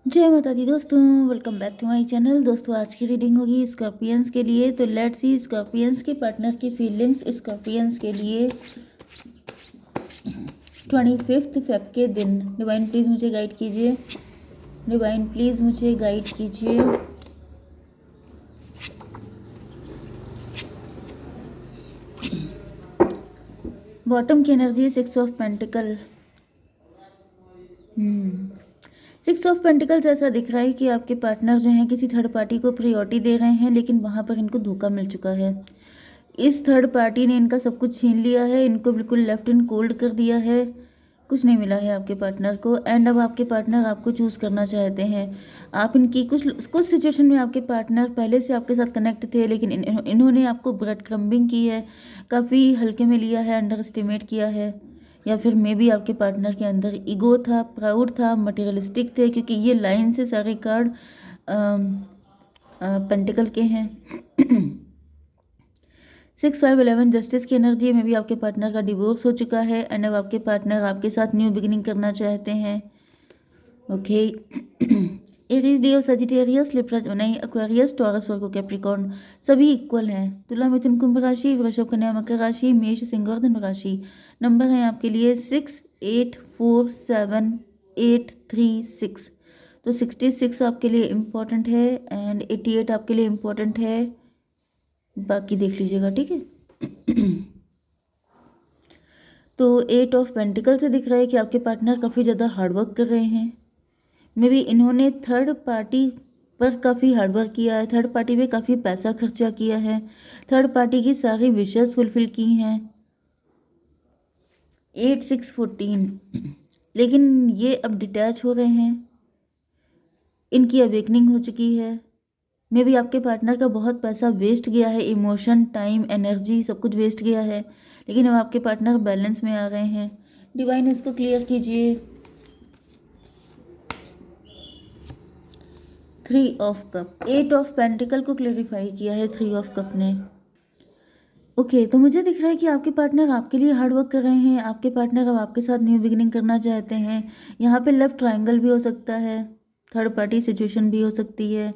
जय माता दी दोस्तों, welcome back to my channel. दोस्तों आज की रीडिंग होगी स्कॉर्पियंस के लिए। तो लेट्स सी स्कॉर्पियंस के पार्टनर की फीलिंग्स स्कॉर्पियंस के लिए 25 फेब के दिन। डिवाइन प्लीज़ मुझे गाइड कीजिए। डिवाइन प्लीज़ मुझे गाइड कीजिए। बॉटम की energy 6 of pentacle. 6 of pentacles ऐसा दिख रहा है कि आपके पार्टनर जो हैं किसी थर्ड पार्टी को प्रायोरिटी दे रहे हैं, लेकिन वहाँ पर इनको धोखा मिल चुका है। इस थर्ड पार्टी ने इनका सब कुछ छीन लिया है, इनको बिल्कुल लेफ्ट इन कोल्ड कर दिया है। कुछ नहीं मिला है आपके पार्टनर को, एंड अब आपके पार्टनर आपको चूज़ करना चाहते हैं। आप इनकी कुछ कुछ सिचुएशन में आपके पार्टनर पहले से आपके साथ कनेक्ट थे, लेकिन इन्होंने आपको ब्रेड क्रम्बिंग की है, काफ़ी हल्के में लिया है, अंडर एस्टिमेट किया है। या फिर मे बी आपके पार्टनर के अंदर ईगो था, प्राउड था, मटेरियलिस्टिक थे, क्योंकि ये लाइन से सारे कार्ड पेंटिकल के हैं। 6 5 11 जस्टिस की एनर्जी में भी आपके पार्टनर का डिवोर्स हो चुका है, एंड अब आपके पार्टनर आपके साथ न्यू बिगिनिंग करना चाहते हैं। Okay. Aries, Leo, Sagittarius, Libra, Gemini, Aquarius, Taurus, Virgo, Capricorn सभी इक्वल हैं। तुला, मिथुन, कुंभ राशि, वृषभ, कन्या, मकर राशि, मेष, सिंह और धनु राशि। नंबर हैं आपके लिए 6 8 4 7 8 3 6। तो 66 आपके लिए इम्पोर्टेंट है एंड 88 आपके लिए इम्पोर्टेंट है। बाकी देख लीजिएगा, ठीक है। तो 8 ऑफ पेंटिकल से दिख रहा है कि आपके पार्टनर काफ़ी ज़्यादा हार्डवर्क कर रहे हैं। मे बी इन्होंने थर्ड पार्टी पर काफ़ी हार्डवर्क किया है, थर्ड पार्टी पे काफ़ी पैसा खर्चा किया है, थर्ड पार्टी की सारी विशेस फुलफिल की हैं। 8 6 14। लेकिन ये अब डिटैच हो रहे हैं, इनकी अवेकनिंग हो चुकी है। मे बी आपके पार्टनर का बहुत पैसा वेस्ट गया है, इमोशन, टाइम, एनर्जी सब कुछ वेस्ट गया है, लेकिन अब आपके पार्टनर बैलेंस में आ रहे हैं। डिवाइन इसको क्लियर कीजिए। 3 ऑफ कप, 8 ऑफ पेंटिकल को क्लेरिफाई किया है 3 ऑफ कप ने। ओके, तो मुझे दिख रहा है कि आपके पार्टनर आपके लिए हार्ड वर्क कर रहे हैं, आपके पार्टनर अब आपके साथ न्यू बिगिनिंग करना चाहते हैं। यहाँ पे लेफ्ट ट्रायंगल भी हो सकता है, थर्ड पार्टी सिचुएशन भी हो सकती है,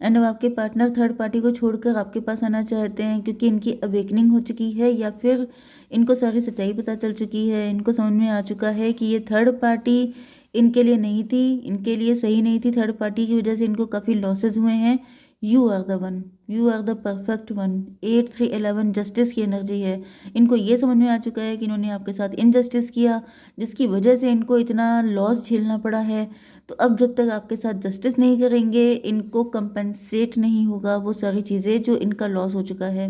एंड अब आपके पार्टनर थर्ड पार्टी को छोड़कर आपके पास आना चाहते हैं, क्योंकि इनकी अवेकनिंग हो चुकी है, या फिर इनको सारी सच्चाई पता चल चुकी है। इनको समझ में आ चुका है कि ये थर्ड पार्टी इनके लिए नहीं थी, इनके लिए सही नहीं थी। थर्ड पार्टी की वजह से इनको काफ़ी लॉसेज हुए हैं। You are the one, you are the perfect one. 8 3 11 justice की एनर्जी है। इनको ये समझ में आ चुका है कि इन्होंने आपके साथ इनजस्टिस किया, जिसकी वजह से इनको इतना लॉस झेलना पड़ा है। तो अब जब तक आपके साथ जस्टिस नहीं करेंगे, इनको कंपनसेट नहीं होगा वो सारी चीज़ें जो इनका लॉस हो चुका है।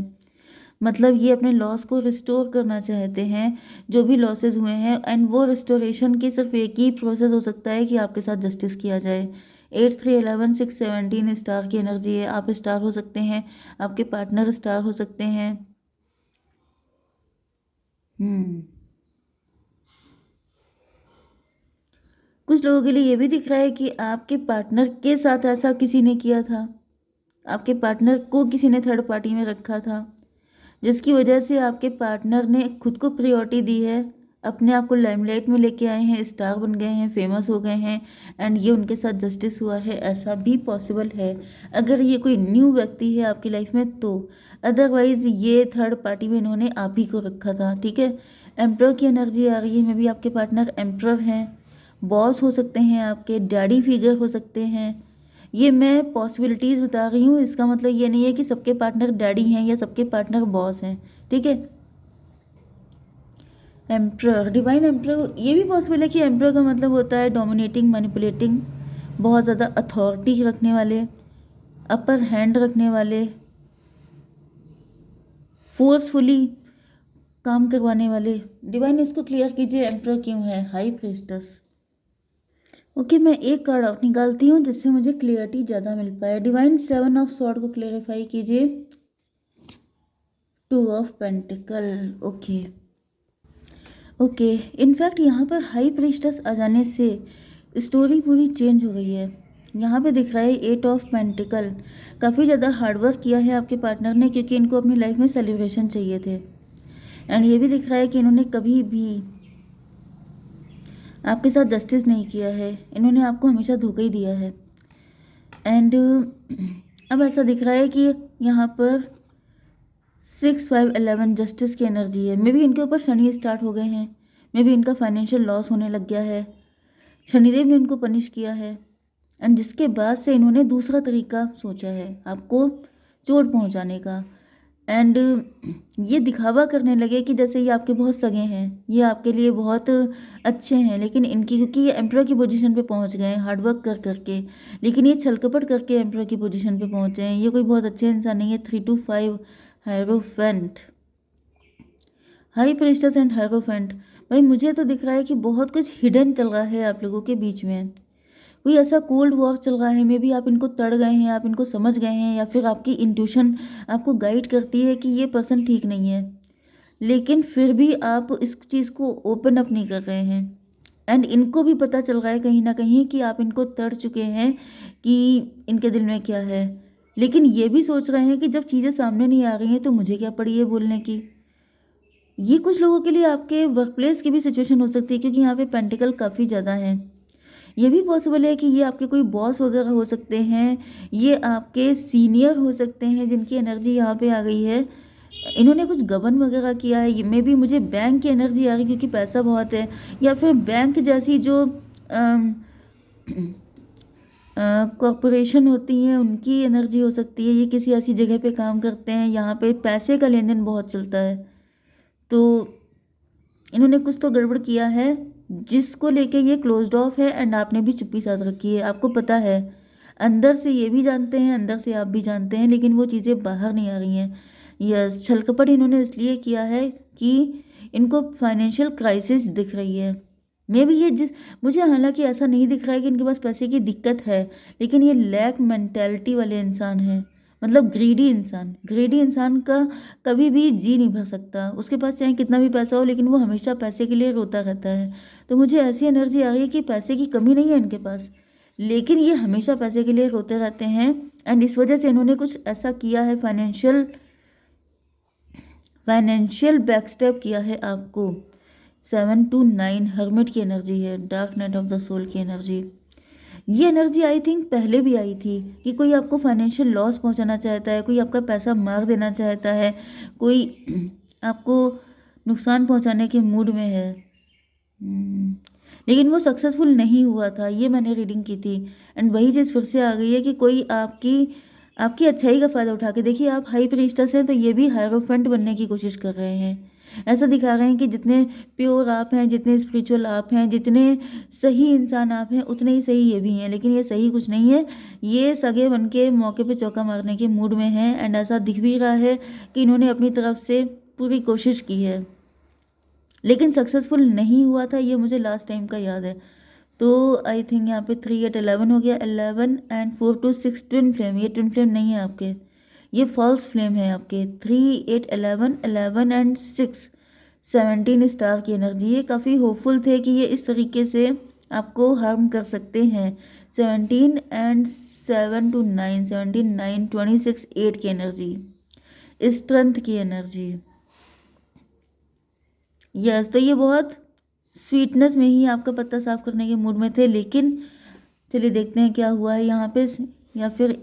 मतलब ये अपने लॉस को रिस्टोर करना चाहते हैं, जो भी लॉसेस हुए हैं, एंड वो रिस्टोरेशन की सिर्फ एक ही प्रोसेस हो सकता है कि आपके साथ जस्टिस किया जाए। 8 3 11 6 17 स्टार की एनर्जी है। आप स्टार हो सकते हैं, आपके पार्टनर स्टार हो सकते हैं। हम्म कुछ लोगों के लिए ये भी दिख रहा है कि आपके पार्टनर के साथ ऐसा किसी ने किया था, आपके पार्टनर को किसी ने थर्ड पार्टी में रखा था, जिसकी वजह से आपके पार्टनर ने खुद को प्रायोरिटी दी है, अपने आप को लाइमलाइट में लेके आए हैं, स्टार बन गए हैं, फेमस हो गए हैं, एंड ये उनके साथ जस्टिस हुआ है। ऐसा भी पॉसिबल है अगर ये कोई न्यू व्यक्ति है आपकी लाइफ में तो। अदरवाइज ये थर्ड पार्टी में इन्होंने आप ही को रखा था, ठीक है। एम्प्रर की एनर्जी आ रही है। मे बी आपके पार्टनर एम्प्रर हैं, बॉस हो सकते हैं, आपके डैडी फिगर हो सकते हैं। ये मैं पॉसिबिलिटीज़ बता रही हूँ, इसका मतलब ये नहीं है कि सबके पार्टनर डैडी हैं या सबके पार्टनर बॉस हैं, ठीक है। एम्प्रर, डिवाइन एम्प्रर, ये भी पॉसिबल है कि एम्प्रर का मतलब होता है डोमिनेटिंग, मैनिपुलेटिंग, बहुत ज़्यादा अथॉरिटी रखने वाले, अपर हैंड रखने वाले, फोर्सफुली काम करवाने वाले। डिवाइन इसको क्लियर कीजिए, एम्प्रर क्यों है। हाई प्रीस्टस। ओके, मैं एक कार्ड आउट निकालती हूँ जिससे मुझे क्लियरिटी ज़्यादा मिल पाए। डिवाइन 7 ऑफ सॉर्ड को क्लेरिफाई कीजिए। 2 of pentacle. Okay okay, in fact यहाँ पर हाई प्रीस्टस आ जाने से स्टोरी पूरी चेंज हो गई है। यहाँ पे दिख रहा है 8 ऑफ पेंटिकल। काफ़ी ज़्यादा हार्डवर्क किया है आपके पार्टनर ने, क्योंकि इनको अपनी लाइफ में सेलिब्रेशन चाहिए थे। एंड ये भी दिख रहा है कि इन्होंने कभी भी आपके साथ जस्टिस नहीं किया है, इन्होंने आपको हमेशा धोखा ही दिया है। एंड अब ऐसा दिख रहा है कि यहाँ पर 6 5 11 जस्टिस की एनर्जी है। मे बी इनके ऊपर शनि स्टार्ट हो गए हैं, मे बी इनका फाइनेंशियल लॉस होने लग गया है, शनिदेव ने इनको पनिश किया है। एंड जिसके बाद से इन्होंने दूसरा तरीका सोचा है आपको चोट पहुंचाने का। एंड ये दिखावा करने लगे कि जैसे ये आपके बहुत सगे हैं, ये आपके लिए बहुत अच्छे हैं, लेकिन इनकी क्योंकि ये एम्परर की पोजीशन पे पहुंच गए हैं हार्डवर्क कर करके, लेकिन ये छलकपट करके एम्परर की पोजीशन पे पहुंचे हैं। ये कोई बहुत अच्छे इंसान नहीं है। 3 to 5 hierophant, high priestess and hierophant. भाई मुझे तो दिख रहा है कि बहुत कुछ हिडन चल रहा है आप लोगों के बीच में, कोई ऐसा कोल्ड वॉर चल रहा है। मे बी आप इनको तड़ गए हैं, आप इनको समझ गए हैं, या फिर आपकी इंट्यूशन आपको गाइड करती है कि ये पर्सन ठीक नहीं है, लेकिन फिर भी आप इस चीज़ को ओपन अप नहीं कर रहे हैं। एंड इनको भी पता चल रहा है कहीं ना कहीं कि आप इनको तड़ चुके हैं कि इनके दिल में क्या है, लेकिन ये भी सोच रहे हैं कि जब चीज़ें सामने नहीं आ रही हैं तो मुझे क्या पड़ी है बोलने की। ये कुछ लोगों के लिए आपके वर्क प्लेस की भी सिचुएशन हो सकती है, क्योंकि यहाँ पे पेंटिकल काफ़ी ज़्यादा हैं। ये भी पॉसिबल है कि ये आपके कोई बॉस वगैरह हो सकते हैं, ये आपके सीनियर हो सकते हैं जिनकी एनर्जी यहाँ पे आ गई है। इन्होंने कुछ गबन वगैरह किया है। मे भी मुझे बैंक की एनर्जी आ रही क्योंकि पैसा बहुत है, या फिर बैंक जैसी जो कॉरपोरेशन होती हैं उनकी एनर्जी हो सकती है। ये किसी ऐसी जगह पे काम करते हैं, यहाँ पे पैसे का लेन देन बहुत चलता है, तो इन्होंने कुछ तो गड़बड़ किया है जिसको लेके ये क्लोज्ड ऑफ है। एंड आपने भी चुप्पी साध रखी है, आपको पता है, अंदर से ये भी जानते हैं, अंदर से आप भी जानते हैं, लेकिन वो चीज़ें बाहर नहीं आ रही हैं। यस, छलकपट इन्होंने इसलिए किया है कि इनको फाइनेंशियल क्राइसिस दिख रही है। मे भी ये मुझे हालांकि ऐसा नहीं दिख रहा है कि इनके पास पैसे की दिक्कत है, लेकिन ये लैक मेंटेलिटी वाले इंसान हैं। मतलब ग्रीडी इंसान का कभी भी जी नहीं भर सकता, उसके पास चाहे कितना भी पैसा हो, लेकिन वो हमेशा पैसे के लिए रोता रहता है। तो मुझे ऐसी एनर्जी आ रही है कि पैसे की कमी नहीं है इनके पास, लेकिन ये हमेशा पैसे के लिए रोते रहते हैं। एंड इस वजह से इन्होंने कुछ ऐसा किया है, फाइनेंशियल बैकस्टेप किया है आपको। 7 to 9 हर्मिट की एनर्जी है, dark night of the soul की एनर्जी। ये एनर्जी आई थिंक पहले भी आई थी कि कोई आपको फाइनेंशियल लॉस पहुंचाना चाहता है, कोई आपका पैसा मार देना चाहता है, कोई आपको नुकसान पहुंचाने के मूड में है। लेकिन वो सक्सेसफुल नहीं हुआ था, ये मैंने रीडिंग की थी। एंड वही चीज़ फिर से आ गई है कि कोई आपकी अच्छाई का फ़ायदा उठा के, देखिए आप हाई प्रीस्टेस हैं तो ये भी हायरोफेंट बनने की कोशिश कर रहे हैं। ऐसा दिखा रहे हैं कि जितने प्योर आप हैं, जितने स्पिरिचुअल आप हैं, जितने सही इंसान आप हैं, उतने ही सही ये भी हैं, लेकिन ये सही कुछ नहीं है। ये सगे बन के मौके पे चौका मारने के मूड में हैं। एंड ऐसा दिख भी रहा है कि इन्होंने अपनी तरफ से पूरी कोशिश की है, लेकिन सक्सेसफुल नहीं हुआ था। ये मुझे लास्ट टाइम का याद है। तो आई थिंक यहाँ पे 3 8 11 हो गया। 11 एंड 4 to 6 ट्विन फ्लेम, ये ट्विन फ्लेम नहीं है आपके, ये फॉल्स फ्लेम है आपके। 3 8 11 11 एंड 6 17 स्टार की एनर्जी। ये काफ़ी होपफुल थे कि ये इस तरीके से आपको हार्म कर सकते हैं। 17 एंड 7 to 9, 17 9 26 8 की एनर्जी, स्ट्रेंथ की एनर्जी। यस, तो ये बहुत स्वीटनेस में ही आपका पत्ता साफ करने के मूड में थे, लेकिन चलिए देखते हैं क्या हुआ है यहाँ पे, या फिर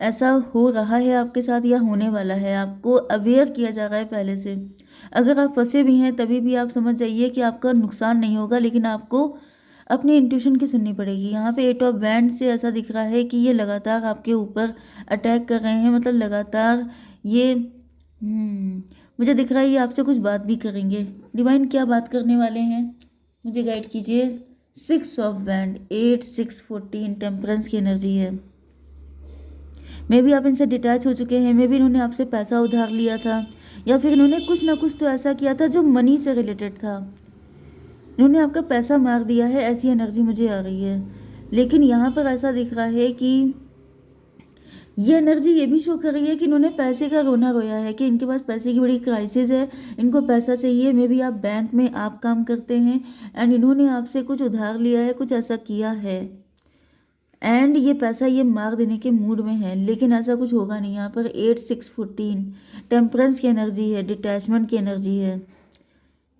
ऐसा हो रहा है आपके साथ या होने वाला है। आपको अवेयर किया जा रहा है पहले से। अगर आप फंसे भी हैं तभी भी आप समझ जाइए कि आपका नुकसान नहीं होगा, लेकिन आपको अपनी इंट्यूशन की सुननी पड़ेगी। यहाँ पे 8 ऑफ बैंड से ऐसा दिख रहा है कि ये लगातार आपके ऊपर अटैक कर रहे हैं, मतलब लगातार ये मुझे दिख रहा है ये आपसे कुछ बात भी करेंगे। डिवाइन क्या बात करने वाले हैं, मुझे गाइड कीजिए। 6 ऑफ बैंड, 8 6 14 टेम्परेंस की एनर्जी है। मे भी आप इनसे डिटैच हो चुके हैं, मे भी इन्होंने आपसे पैसा उधार लिया था, या फिर इन्होंने कुछ ना कुछ तो ऐसा किया था जो मनी से रिलेटेड था। इन्होंने आपका पैसा मार दिया है, ऐसी एनर्जी मुझे आ रही है। लेकिन यहाँ पर ऐसा दिख रहा है कि ये एनर्जी ये भी शो कर रही है कि इन्होंने पैसे का रोना रोया है, कि इनके पास पैसे की बड़ी क्राइसिस है, इनको पैसा चाहिए। मे भी आप बैंक में आप काम करते हैं एंड इन्होंने आपसे कुछ उधार लिया है, कुछ ऐसा किया है, एंड ये पैसा ये मार देने के मूड में है, लेकिन ऐसा कुछ होगा नहीं। यहाँ पर 8 6 14 टेम्परेंस की एनर्जी है, डिटैचमेंट की एनर्जी है।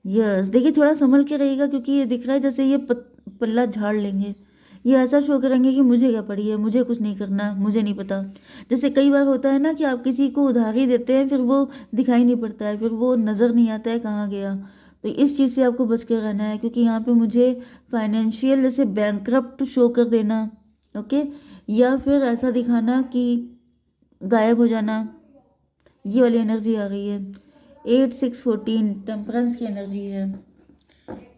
यस, देखिए थोड़ा संभल के रहिएगा, क्योंकि ये दिख रहा है जैसे ये पल्ला झाड़ लेंगे। ये ऐसा शो करेंगे कि मुझे क्या पड़ी है, मुझे कुछ नहीं करना, मुझे नहीं पता। जैसे कई बार होता है ना कि आप किसी को उधारी देते हैं, फिर वो दिखाई नहीं पड़ता है, फिर वो नज़र नहीं आता है कहाँ गया। तो इस चीज़ से आपको बच के रहना है, क्योंकि यहाँ पे मुझे फाइनेंशियल जैसे बैंकरप्ट शो कर देना, ओके, या फिर ऐसा दिखाना कि गायब हो जाना, ये वाली एनर्जी आ गई है। 8 6 14 टेम्परेंस की एनर्जी है,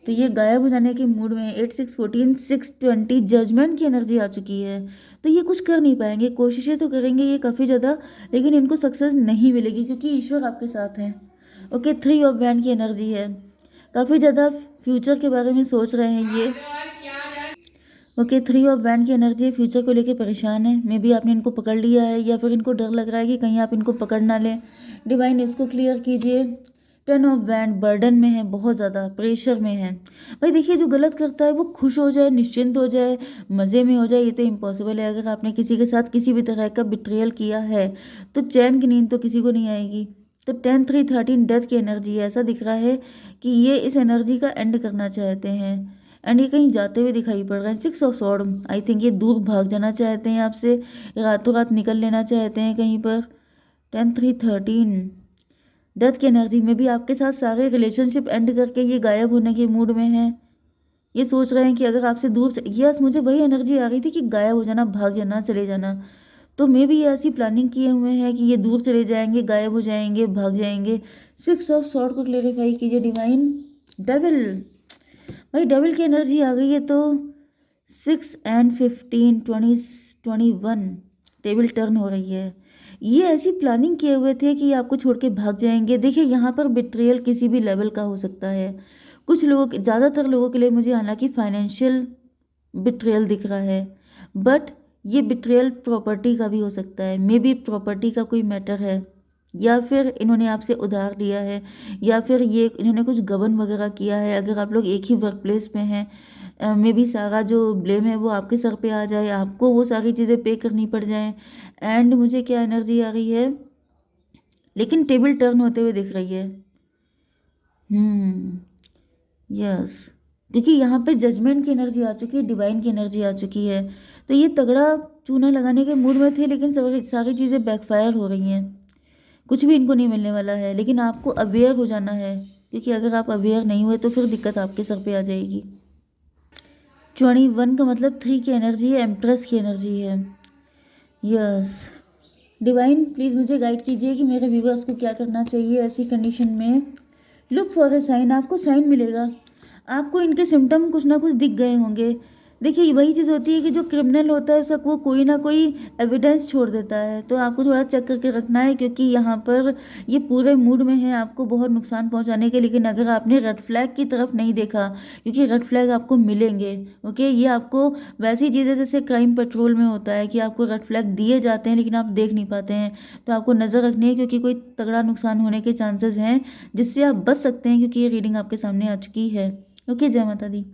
तो ये गायब हो जाने के मूड में है। 8 6 14 6 20 जजमेंट की एनर्जी आ चुकी है। तो ये कुछ कर नहीं पाएंगे, कोशिशें तो करेंगे ये काफ़ी ज़्यादा, लेकिन इनको सक्सेस नहीं मिलेगी क्योंकि ईश्वर आपके साथ हैं। ओके, 3 ऑफ वैंड की एनर्जी है, काफ़ी ज़्यादा फ्यूचर के बारे में सोच रहे हैं ये। ओके, 3 ऑफ वैंड की एनर्जी है, फ्यूचर को लेके परेशान है। मे बी आपने इनको पकड़ लिया है, या फिर इनको डर लग रहा है कि कहीं आप इनको पकड़ ना लें। डिवाइन इसको क्लियर कीजिए। 10 ऑफ वैंड बर्डन में है, बहुत ज़्यादा प्रेशर में है। भाई देखिए, जो गलत करता है वो खुश हो जाए, निश्चिंत हो जाए, मज़े में हो जाए, ये तो इम्पॉसिबल है। अगर आपने किसी के साथ किसी भी तरह का बिट्रेयल किया है तो चैन की नींद तो किसी को नहीं आएगी। तो 10 3 13 डेथ की एनर्जी है। ऐसा दिख रहा है कि ये इस एनर्जी का एंड करना चाहते हैं, एंड ये कहीं जाते हुए दिखाई पड़ रहे हैं। 6 ऑफ स्वॉर्ड, आई थिंक ये दूर भाग जाना चाहते हैं आपसे, रातों रात निकल लेना चाहते हैं कहीं पर। 10 3 13 डेथ की एनर्जी में भी आपके साथ सारे रिलेशनशिप एंड करके ये गायब होने के मूड में है। ये सोच रहे हैं कि अगर आपसे दूर यस, मुझे वही एनर्जी आ रही थी कि गायब हो जाना, भाग जाना, चले जाना। तो मे भी ये ऐसी प्लानिंग किए हुए हैं कि ये दूर चले जाएंगे, गायब हो जाएंगे, भाग जाएंगे। 6 ऑफ स्वॉर्ड को क्लेरिफाई कीजिए डिवाइन। डेविल, भाई डेविल की एनर्जी आ गई है, तो 6 एंड 15 20 21 टेबल टर्न हो रही है। ये ऐसी प्लानिंग किए हुए थे कि आपको छोड़ के भाग जाएंगे। देखिए, यहाँ पर बिट्रेयल किसी भी लेवल का हो सकता है। कुछ लोगों, ज़्यादातर लोगों के लिए मुझे हालांकि फाइनेंशियल बिट्रेयल दिख रहा है, बट ये बिट्रेयल प्रॉपर्टी का भी हो सकता है। मे बी प्रॉपर्टी का कोई मैटर है, या फिर इन्होंने आपसे उधार लिया है, या फिर ये इन्होंने कुछ गबन वगैरह किया है। अगर आप लोग एक ही वर्क प्लेस में हैं, मे बी सारा जो ब्लेम है वो आपके सर पे आ जाए, आपको वो सारी चीज़ें पे करनी पड़ जाएं। एंड मुझे क्या एनर्जी आ रही है, लेकिन टेबल टर्न होते हुए दिख रही है। यस, क्योंकि यहाँ पे जजमेंट की एनर्जी आ चुकी है, डिवाइन की एनर्जी आ चुकी है। तो ये तगड़ा चूना लगाने के मूड में थे, लेकिन सारी चीज़ें बैकफायर हो रही हैं। कुछ भी इनको नहीं मिलने वाला है, लेकिन आपको अवेयर हो जाना है, क्योंकि अगर आप अवेयर नहीं हुए तो फिर दिक्कत आपके सर पे आ जाएगी। 21 का मतलब 3 की एनर्जी है, एम्प्रेस की एनर्जी है। यस, डिवाइन प्लीज़ मुझे गाइड कीजिए कि मेरे व्यूअर्स को क्या करना चाहिए ऐसी कंडीशन में। लुक फॉर ए साइन, आपको साइन मिलेगा। आपको इनके सिम्टम कुछ ना कुछ दिख गए होंगे। देखिए, वही चीज़ होती है कि जो क्रिमिनल होता है उसका वो कोई ना कोई एविडेंस छोड़ देता है, तो आपको थोड़ा चेक करके रखना है, क्योंकि यहाँ पर ये पूरे मूड में है आपको बहुत नुकसान पहुँचाने के। लेकिन अगर आपने रेड फ्लैग की तरफ नहीं देखा, क्योंकि रेड फ्लैग आपको मिलेंगे, ओके, ये आपको वैसी चीज़ें जैसे क्राइम पेट्रोल में होता है कि आपको रेड फ्लैग दिए जाते हैं लेकिन आप देख नहीं पाते हैं। तो आपको नज़र रखनी है, क्योंकि कोई तगड़ा नुकसान होने के चांसेस हैं जिससे आप बच सकते हैं, क्योंकि ये रीडिंग आपके सामने आ चुकी है। ओके, जय माता दी।